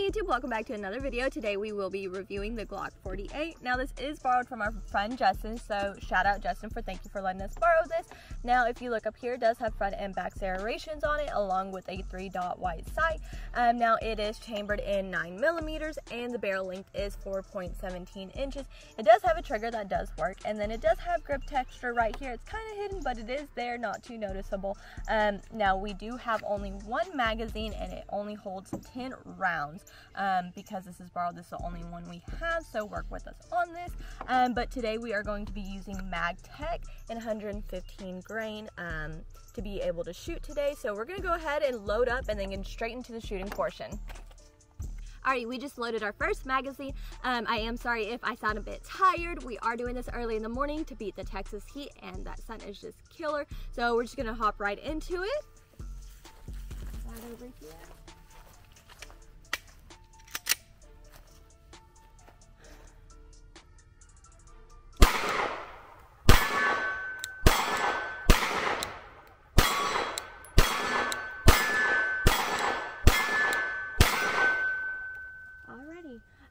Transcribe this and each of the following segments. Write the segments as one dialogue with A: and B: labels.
A: YouTube, welcome back to another video. Today we will be reviewing the Glock 48. Now this is borrowed from our friend Justin, so shout out Justin for thank you for letting us borrow this. Now if you look up here, it does have front and back serrations on it along with a 3-dot white sight. Now it is chambered in 9mm and the barrel length is 4.17 inches. It does have a trigger that does work, and then it does have grip texture right here. It's kind of hidden, but it is there, not too noticeable. Now we do have only one magazine and it only holds 10 rounds. Because this is borrowed, this is the only one we have, so work with us on this. But today we are going to be using MagTech in 115 grain to be able to shoot today. So we're going to go ahead and load up and then get straight into the shooting portion. Alright, we just loaded our first magazine. I am sorry if I sound a bit tired. We are doing this early in the morning to beat the Texas heat, and that sun is just killer. So we're just going to hop right into it. Right over here.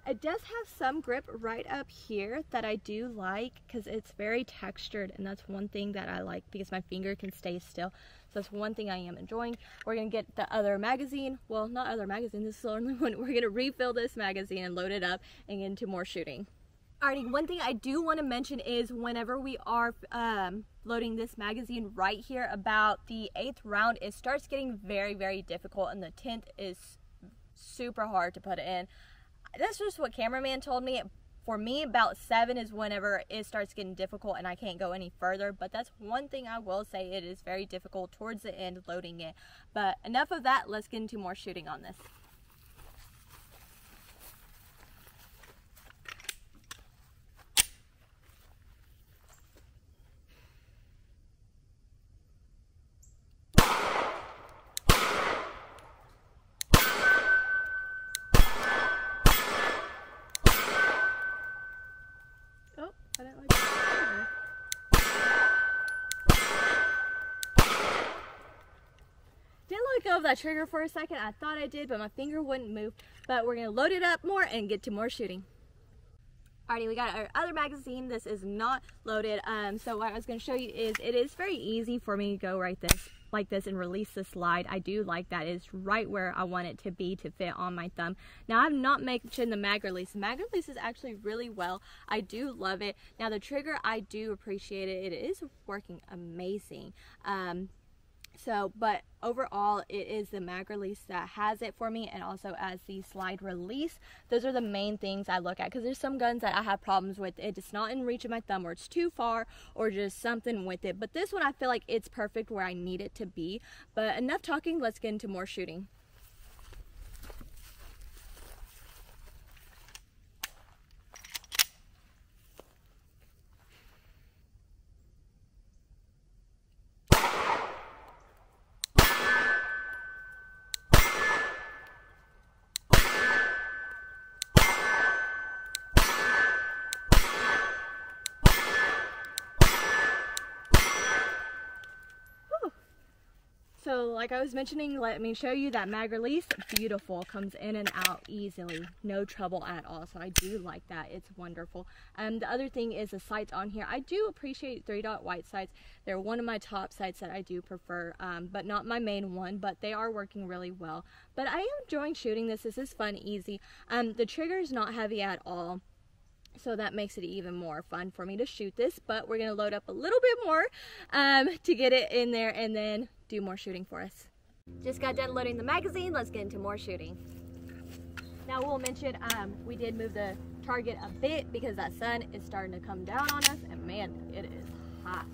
A: It does have some grip right up here that I do like because it's very textured, and that's one thing that I like because my finger can stay still. So that's one thing I am enjoying. We're going to get the other magazine. Well, not other magazine. This is the only one. We're going to refill this magazine and load it up and get into more shooting. Alrighty, one thing I do want to mention is whenever we are loading this magazine right here, about the 8th round, it starts getting very, very difficult, and the 10th is super hard to put it in. That's just what cameraman told me. For me, about 7 is whenever it starts getting difficult and I can't go any further. But that's one thing I will say, it is very difficult towards the end loading it. But enough of that, let's get into more shooting on this. Of that trigger for a second. I thought I did, but my finger wouldn't move. But we're gonna load it up more and get to more shooting. Alrighty, we got our other magazine. This is not loaded. So what I was gonna show you is it is very easy for me to go like this and release the slide. I do like that. It's right where I want it to be to fit on my thumb. Now I've not mentioned the mag release. The mag release is actually really well. I do love it. Now the trigger, I do appreciate it. It is working amazing. But overall, it is the mag release that has it for me, and also as the slide release. Those are the main things I look at, because there's some guns that I have problems with. It's not in reach of my thumb, or it's too far, or just something with it. But this one, I feel like it's perfect where I need it to be. But enough talking, let's get into more shooting. So like I was mentioning, let me show you that mag release. Beautiful, comes in and out easily, no trouble at all. So I do like that, it's wonderful. The other thing is the sights on here. I do appreciate 3-dot white sights. They're one of my top sights that I do prefer, but not my main one, but they are working really well. But I am enjoying shooting this. This is fun, easy. The trigger is not heavy at all, so that makes it even more fun for me to shoot this. But we're gonna load up a little bit more to get it in there and then do more shooting for us. Just got done loading the magazine. Let's get into more shooting. Now we'll mention we did move the target a bit because that sun is starting to come down on us, and man, it is hot.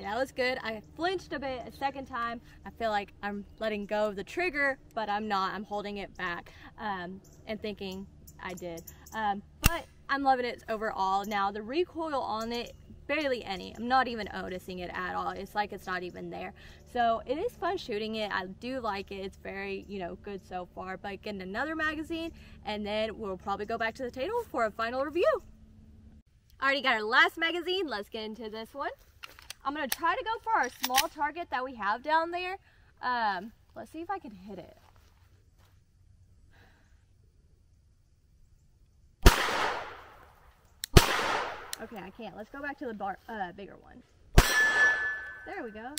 A: That was good. I flinched a bit a second time. I feel like I'm letting go of the trigger, but I'm not. I'm holding it back and thinking I did. But I'm loving it overall. Now the recoil on it barely any. I'm not even noticing it at all. It's like it's not even there. So it is fun shooting it. I do like it. It's very, you know, good so far. But getting another magazine, and then we'll probably go back to the table for a final review. Already got our last magazine. Let's get into this one. I'm gonna try to go for our small target that we have down there. Let's see if I can hit it. Okay, I can't. Let's go back to the bigger one. There we go.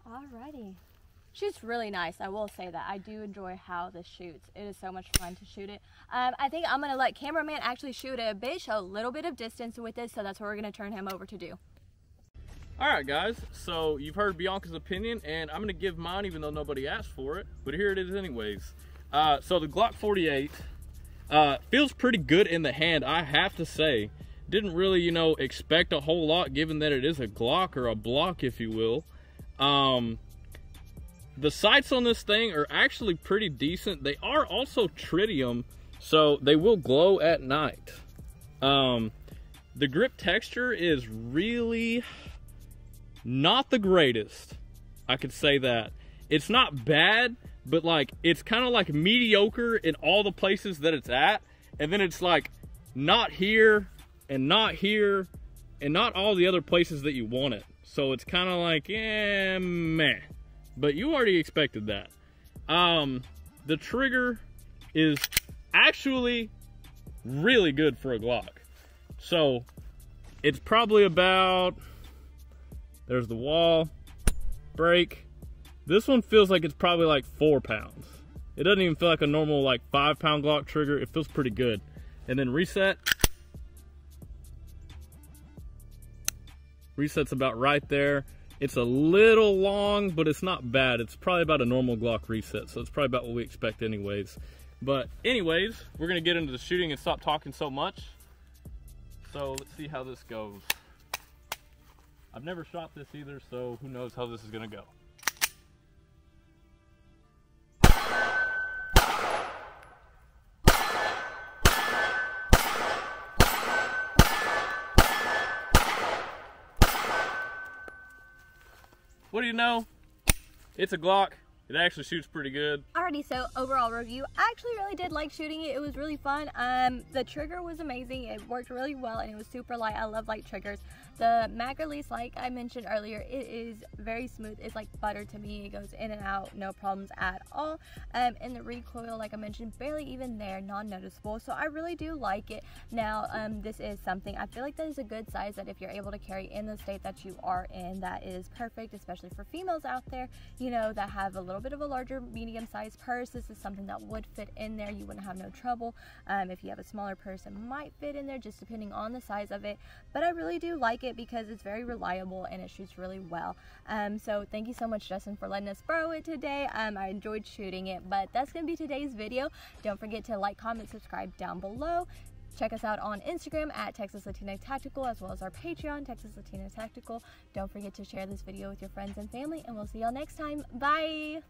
A: Alrighty. Shoots really nice. I will say that. I do enjoy how this shoots. It is so much fun to shoot it. I think I'm going to let cameraman actually shoot it a bit, show a little bit of distance with it, so that's what we're going to turn him over to do.
B: Alright guys, so you've heard Bianca's opinion, and I'm going to give mine even though nobody asked for it, but here it is anyways. So the Glock 48 feels pretty good in the hand, I have to say. Didn't really, you know, expect a whole lot given that it is a Glock, or a block if you will. The sights on this thing are actually pretty decent. They are also tritium, so they will glow at night. The grip texture is really not the greatest, I could say that. It's not bad, but like it's kind of like mediocre in all the places that it's at, and then it's like not here and not here and not all the other places that you want it. So it's kind of like, yeah, meh. But you already expected that. The trigger is actually really good for a Glock. So it's probably about, there's the wall, break. This one feels like it's probably like 4 pounds. It doesn't even feel like a normal like 5-pound Glock trigger. It feels pretty good. And then reset. Reset's about right there. It's a little long, but it's not bad. It's probably about a normal Glock reset, so it's probably about what we expect anyways. But anyways, we're gonna get into the shooting and stop talking so much. So let's see how this goes. I've never shot this either, so who knows how this is gonna go. What do you know? It's a Glock. It actually shoots pretty good.
A: Alrighty, so overall review, I actually really did like shooting it. It was really fun. The trigger was amazing. It worked really well, and it was super light. I love light triggers. The mag release, like I mentioned earlier, it is very smooth. It's like butter to me. It goes in and out, no problems at all. And the recoil, like I mentioned, barely even there, non-noticeable. So I really do like it. Now, this is something, I feel like that is a good size that if you're able to carry in the state that you are in, that is perfect, especially for females out there, you know, that have a little bit of a larger medium-sized purse. This is something that would fit in there. You wouldn't have no trouble. If you have a smaller purse, it might fit in there just depending on the size of it. But I really do like it because it's very reliable and it shoots really well. So thank you so much, Justin, for letting us borrow it today. I enjoyed shooting it, but that's gonna be today's video. Don't forget to like, comment, subscribe down below. Check us out on Instagram at Texas Latina Tactical, as well as our Patreon, Texas Latina Tactical. Don't forget to share this video with your friends and family, and we'll see y'all next time. Bye!